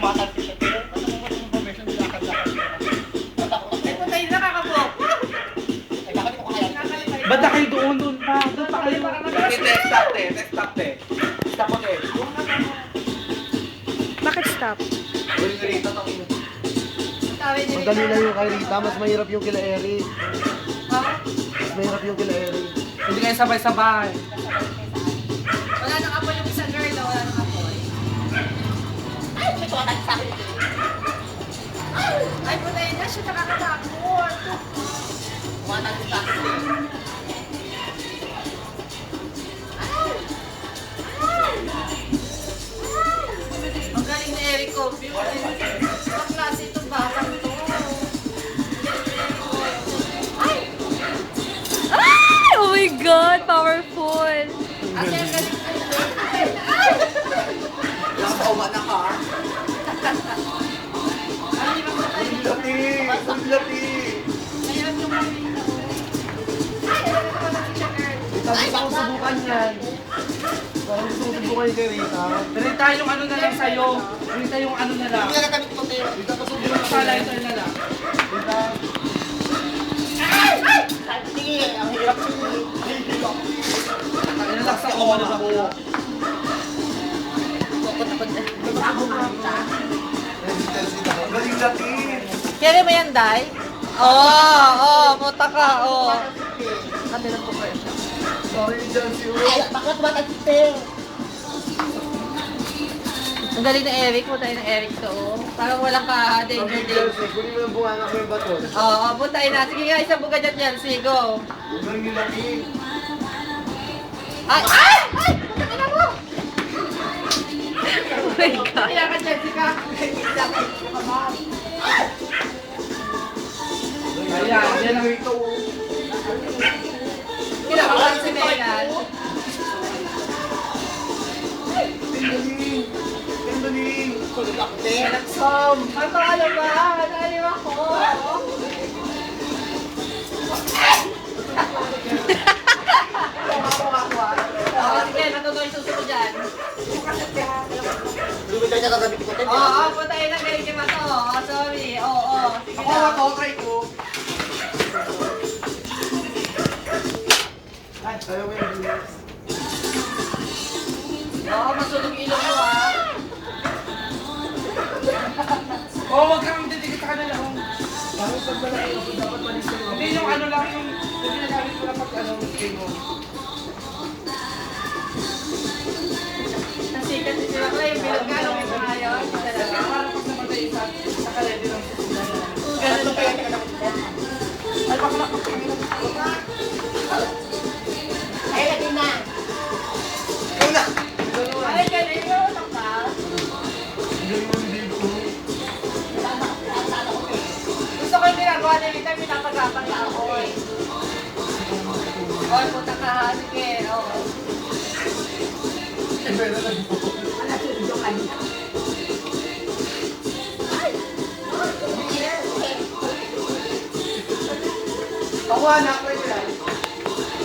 Tumatalpi siya. Ano mo yung information nila kaglakan siya? Ay, patay na kakabok. Ay, bakit ko kaya? Ba't na kayo doon pa? Doon pa kayo. Stop te. Stop mo te. Bakit stop? Uling rito tong ino. Madali lang yung kay Rita, mas mahirap yung kila Eric. Mas mahirap yung kila Eric. Hindi kayo sabay-sabay. Wala nang apoy yung isang girl, wala nang apoy. Ay, may tumatalpi sa akin. Ay, patay na siya, nakakatakot. Tumatalpi sa akin. Ang galing ni Eric Coffee. Ang klase itong batang to. Ay! Oh my God! Powerful! Ate, ang galing. Nakauwa na ka. Ay, mamatay. Lati. Lati. Mahirap yung mamita. Ay, alam ko na si siya, girl. Rita, gusto ko subukan yan. Parang gusto ko subukan yung kay Rita. Rita, yung ano na lang sa'yo. Rita, yung ano na lang. Hindi na kami pupunta yun. Rita, pasubukan ako. Pala, ito na lang. Rita, Talpi! Ang hirap yun. Ano lang sa ulo ako. Galing lati. Kaya mo yan, Day? Oo, muta ka, oo. Katilang ko kayo siya. sorry dyan si Uy. Ay, bakit tumatalpi? Ang galing na Eric, puntayin na Eric to. Oh. Parang walang ka-danger Sorry din. Chelsea, kunin mo yung bunganga ko yung bato. Oo, puntayin na. Sige nga, isang buka dyan, Chelsea. Go. Ang galing yung laki. Ay! Ay! Ay! Punta na mo! Oh my God! Kaya ka, Chelsea ka. Ayan, yan ang Ito, Kinakabahan si Megan. ang galing. Kulog ako din. Sam! Ang pakalaban! Ayaw ako! Oo, sige, natuloy susunod dyan. Lumit na kagabi ko din. Oo, puntayin na galing ni Mato. Oo, sorry. Oo, sige na. try ko. Ay, ayaw mo yung bilis. Oo, masunog ilong mo ah. Oh, wag kang didikit sa kanila. Oh. Parang pag malaki ako, dapat malis kayo. Hindi yung ano lang, yung ginagamit ko lang pag ano, game mo. Nasikat si Sila Clay. Yung bilog ka, nung may pangayon. Talaga. Parang pag namatay isa, nakaledi lang sa sila. Ganun ka. Ay, bakla. Ay, lagi na. Ay, galing mo. Takas. Ang galing mo hindi ko. Gusto ko yung ginagawa ni Rita, pinapagapang na ako eh. Oy, punta ka ha. Sige, oo. Pero lang po. Ako anak,